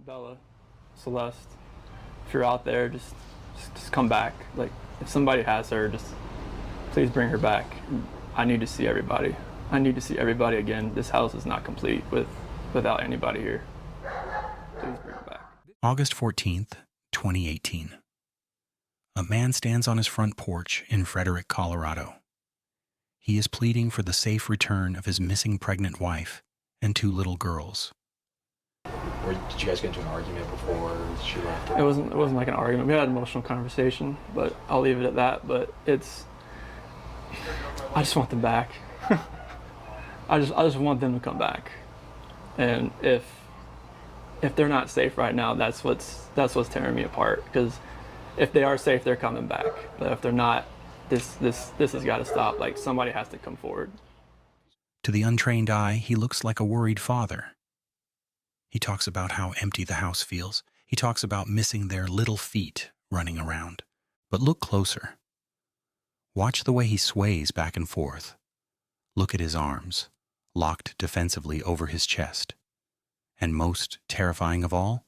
Bella, Celeste, if you're out there, just come back. Like, if somebody has her, just please bring her back. I need to see everybody. I need to see everybody again. This house is not complete without anybody here. Please bring her back. August 14th, 2018. A man stands on his front porch in Frederick, Colorado. He is pleading for the safe return of his missing pregnant wife and 2 little girls. Or did you guys get into an argument before she left? It wasn't like an argument. We had an emotional conversation, but I'll leave it at that. But I just want them back. I just want them to come back. And if they're not safe right now, that's what's tearing me apart. Because if they are safe, they're coming back. But if they're not, this has got to stop. Like, somebody has to come forward. To the untrained eye, he looks like a worried father. He talks about how empty the house feels. He talks about missing their little feet running around. But look closer. Watch the way he sways back and forth. Look at his arms, locked defensively over his chest. And most terrifying of all,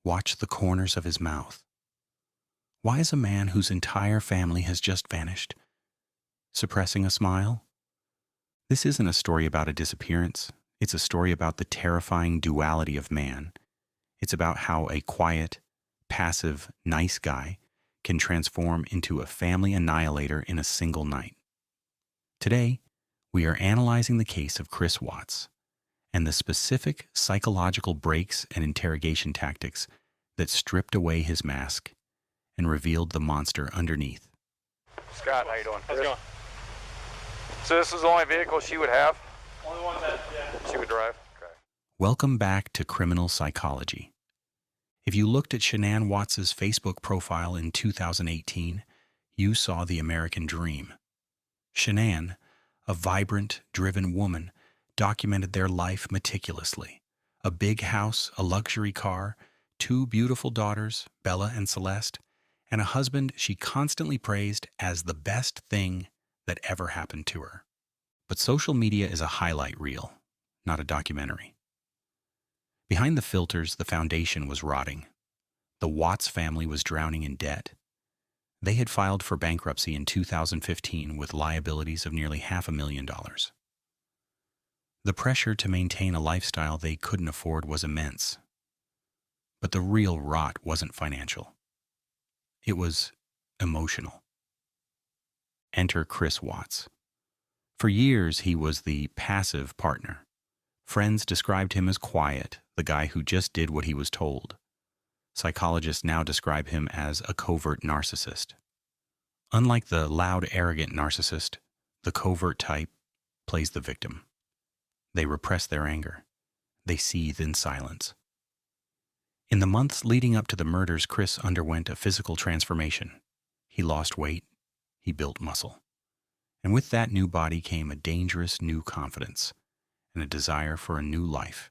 watch the corners of his mouth. Why is a man whose entire family has just vanished suppressing a smile? This isn't a story about a disappearance. It's a story about the terrifying duality of man. It's about how a quiet, passive, nice guy can transform into a family annihilator in a single night. Today, we are analyzing the case of Chris Watts and the specific psychological breaks and interrogation tactics that stripped away his mask and revealed the monster underneath. Scott, how you doing? How's it going? So this is the only vehicle she would have? Only one that, She would drive? Okay. Welcome back to Criminal Psychology. If you looked at Shanann Watts' Facebook profile in 2018, you saw the American dream. Shanann, a vibrant, driven woman, documented their life meticulously. A big house, a luxury car, 2 beautiful daughters, Bella and Celeste, and a husband she constantly praised as the best thing that ever happened to her. But social media is a highlight reel, not a documentary. Behind the filters, the foundation was rotting. The Watts family was drowning in debt. They had filed for bankruptcy in 2015 with liabilities of nearly $500,000. The pressure to maintain a lifestyle they couldn't afford was immense. But the real rot wasn't financial. It was emotional. Enter Chris Watts. For years, he was the passive partner. Friends described him as quiet, the guy who just did what he was told. Psychologists now describe him as a covert narcissist. Unlike the loud, arrogant narcissist, the covert type plays the victim. They repress their anger. They seethe in silence. In the months leading up to the murders, Chris underwent a physical transformation. He lost weight. He built muscle. And with that new body came a dangerous new confidence and a desire for a new life.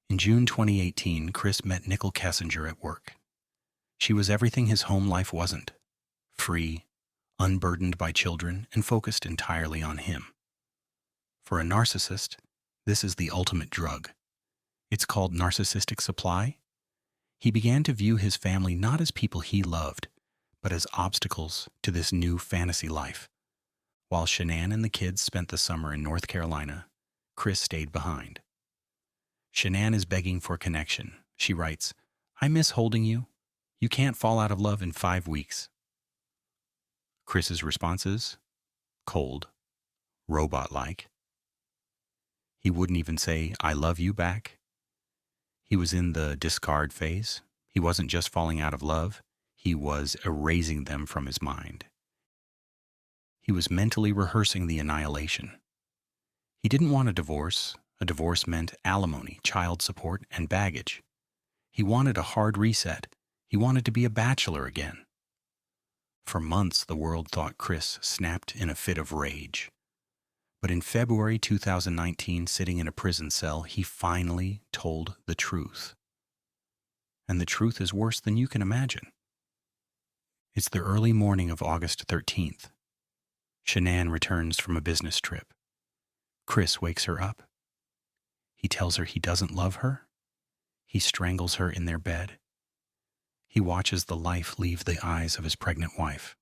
In June 2018, Chris met Nicole Kessinger at work. She was everything his home life wasn't: free, unburdened by children, and focused entirely on him. For a narcissist, this is the ultimate drug. It's called narcissistic supply. He began to view his family not as people he loved, but as obstacles to this new fantasy life. While Shanann and the kids spent the summer in North Carolina, Chris stayed behind. Shanann is begging for connection. She writes, "I miss holding you. You can't fall out of love in 5 weeks." Chris's response is cold, robot-like. He wouldn't even say, "I love you" back. He was in the discard phase. He wasn't just falling out of love. He was erasing them from his mind. He was mentally rehearsing the annihilation. He didn't want a divorce. A divorce meant alimony, child support, and baggage. He wanted a hard reset. He wanted to be a bachelor again. For months, the world thought Chris snapped in a fit of rage. But in February 2019, sitting in a prison cell, he finally told the truth. And the truth is worse than you can imagine. It's the early morning of August 13th. Shanann returns from a business trip. Chris wakes her up. He tells her he doesn't love her. He strangles her in their bed. He watches the life leave the eyes of his pregnant wife.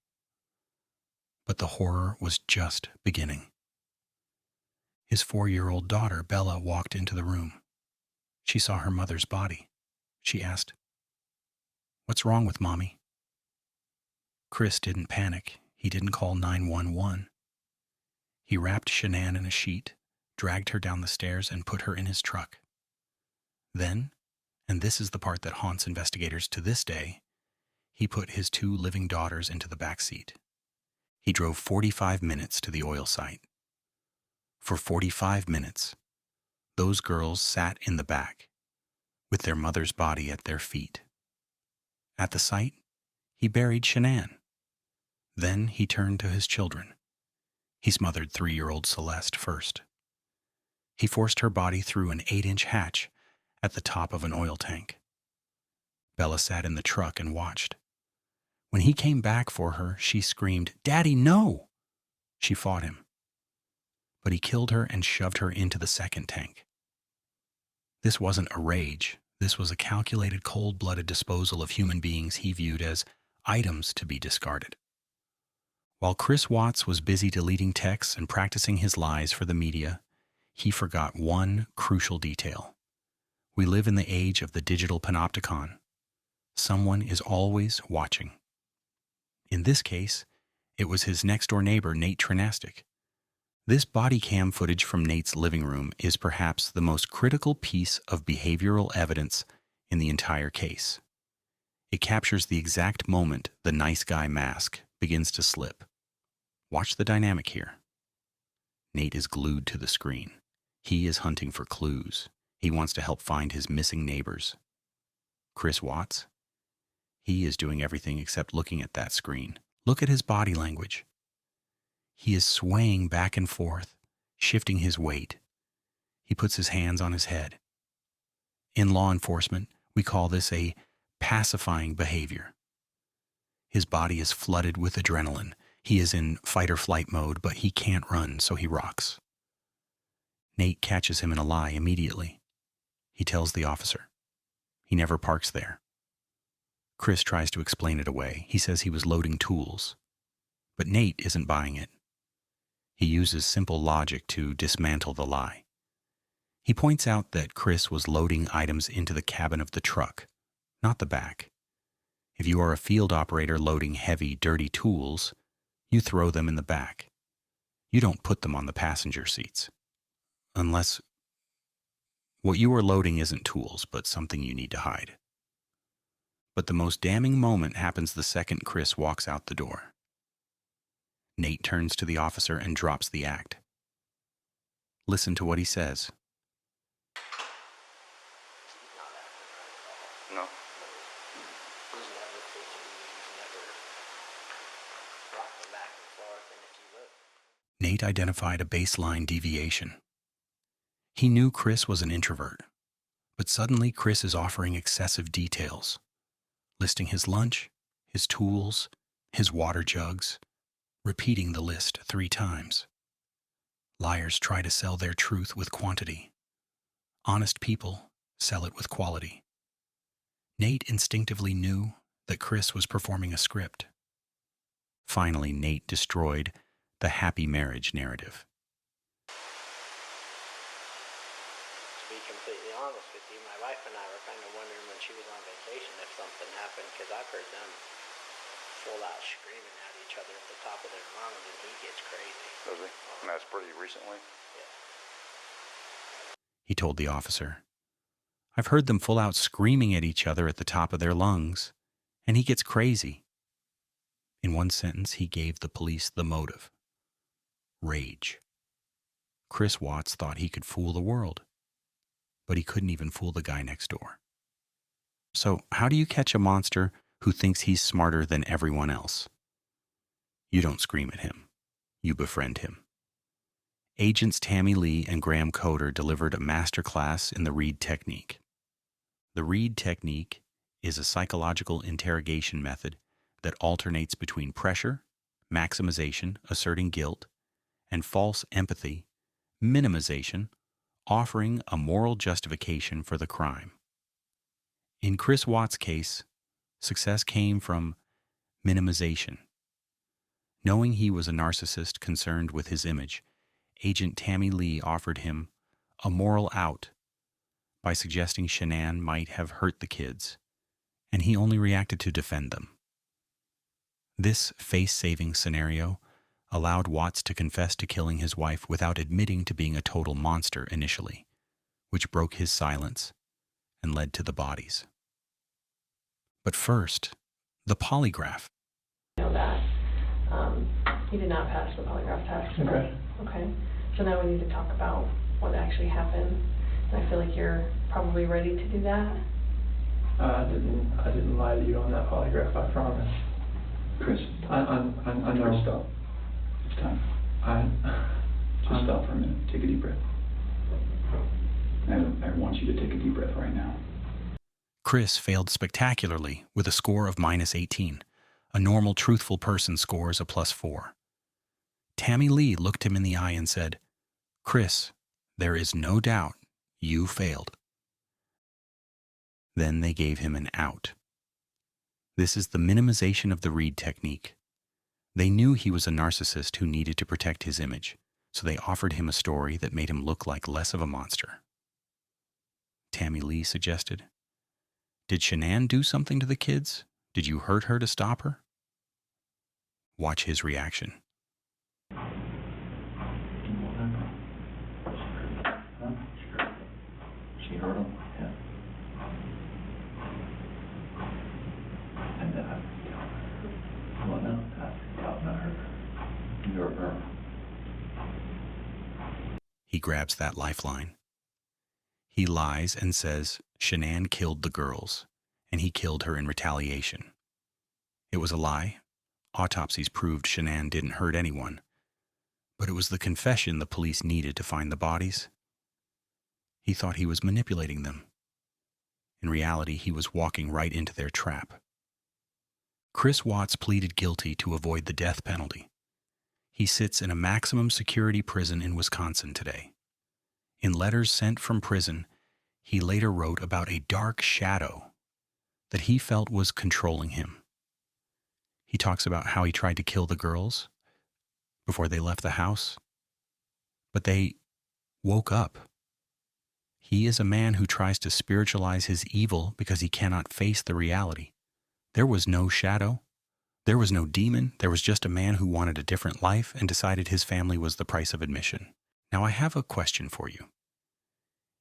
But the horror was just beginning. His 4-year-old daughter, Bella, walked into the room. She saw her mother's body. She asked, "What's wrong with Mommy?" Chris didn't panic. He didn't call 911. He wrapped Shanann in a sheet, dragged her down the stairs, and put her in his truck. Then, and this is the part that haunts investigators to this day, he put his 2 living daughters into the back seat. He drove 45 minutes to the oil site. For 45 minutes, those girls sat in the back, with their mother's body at their feet. At the site, he buried Shanann. Then he turned to his children. He smothered 3-year-old Celeste first. He forced her body through an 8-inch hatch at the top of an oil tank. Bella sat in the truck and watched. When he came back for her, she screamed, "Daddy, no!" She fought him. But he killed her and shoved her into the second tank. This wasn't a rage. This was a calculated, cold-blooded disposal of human beings he viewed as items to be discarded. While Chris Watts was busy deleting texts and practicing his lies for the media, he forgot one crucial detail. We live in the age of the digital panopticon. Someone is always watching. In this case, it was his next-door neighbor, Nate Trinastic. This body cam footage from Nate's living room is perhaps the most critical piece of behavioral evidence in the entire case. It captures the exact moment the nice guy mask begins to slip. Watch the dynamic here. Nate is glued to the screen. He is hunting for clues. He wants to help find his missing neighbors. Chris Watts? He is doing everything except looking at that screen. Look at his body language. He is swaying back and forth, shifting his weight. He puts his hands on his head. In law enforcement, we call this a pacifying behavior. His body is flooded with adrenaline. He is in fight-or-flight mode, but he can't run, so he rocks. Nate catches him in a lie immediately. He tells the officer. He never parks there. Chris tries to explain it away. He says he was loading tools. But Nate isn't buying it. He uses simple logic to dismantle the lie. He points out that Chris was loading items into the cabin of the truck, not the back. If you are a field operator loading heavy, dirty tools, you throw them in the back. You don't put them on the passenger seats. Unless what you are loading isn't tools, but something you need to hide. But the most damning moment happens the second Chris walks out the door. Nate turns to the officer and drops the act. Listen to what he says. No. Nate identified a baseline deviation. He knew Chris was an introvert, but suddenly Chris is offering excessive details, listing his lunch, his tools, his water jugs, repeating the list 3 times. Liars try to sell their truth with quantity. Honest people sell it with quality. Nate instinctively knew that Chris was performing a script. Finally, Nate destroyed the happy marriage narrative. To be completely honest with you, my wife and I were kind of wondering when she was on vacation if something happened, because I've heard them full out screaming at each other at the top of their lungs, and he gets crazy. Does he? And that's pretty recently. Yeah. He told the officer, "I've heard them full out screaming at each other at the top of their lungs, and he gets crazy." In one sentence, he gave the police the motive. Rage. Chris Watts thought he could fool the world, but he couldn't even fool the guy next door. So how do you catch a monster who thinks he's smarter than everyone else? You don't scream at him. You befriend him. Agents Tammy Lee and Graham Coder delivered a masterclass in the Reed technique. The Reed technique is a psychological interrogation method that alternates between pressure, maximization, asserting guilt, and false empathy, minimization, offering a moral justification for the crime. In Chris Watts' case, success came from minimization. Knowing he was a narcissist concerned with his image, Agent Tammy Lee offered him a moral out by suggesting Shanann might have hurt the kids, and he only reacted to defend them. This face-saving scenario allowed Watts to confess to killing his wife without admitting to being a total monster initially, which broke his silence and led to the bodies. But first, the polygraph. Know that he did not pass the polygraph test. Okay. Okay. So now we need to talk about what actually happened. And I feel like you're probably ready to do that. I didn't lie to you on that polygraph, I promise. Chris, I know. Chris, stop. It's time. Just stop for a minute. Take a deep breath. I want you to take a deep breath right now. Chris failed spectacularly with a score of -18. A normal, truthful person scores a +4. Tammy Lee looked him in the eye and said, "Chris, there is no doubt you failed." Then they gave him an out. This is the minimization of the Reed technique. They knew he was a narcissist who needed to protect his image, so they offered him a story that made him look like less of a monster. Tammy Lee suggested, "Did Shanann do something to the kids? Did you hurt her to stop her?" Watch his reaction. She hurt him? Yeah. And well, no, not her. You hurt her. He grabs that lifeline. He lies and says Shanann killed the girls, and he killed her in retaliation. It was a lie. Autopsies proved Shanann didn't hurt anyone, but it was the confession the police needed to find the bodies. He thought he was manipulating them. In reality, he was walking right into their trap. Chris Watts pleaded guilty to avoid the death penalty. He sits in a maximum security prison in Wisconsin today. In letters sent from prison, he later wrote about a dark shadow that he felt was controlling him. He talks about how he tried to kill the girls before they left the house, but they woke up. He is a man who tries to spiritualize his evil because he cannot face the reality. There was no shadow. There was no demon. There was just a man who wanted a different life and decided his family was the price of admission. Now, I have a question for you.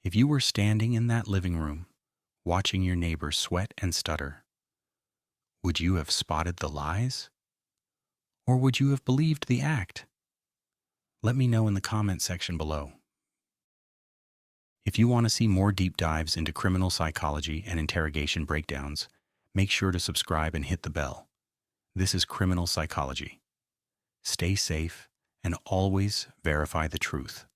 If you were standing in that living room, watching your neighbor sweat and stutter, would you have spotted the lies? Or would you have believed the act? Let me know in the comment section below. If you want to see more deep dives into criminal psychology and interrogation breakdowns, make sure to subscribe and hit the bell. This is Criminal Psychology. Stay safe and always verify the truth.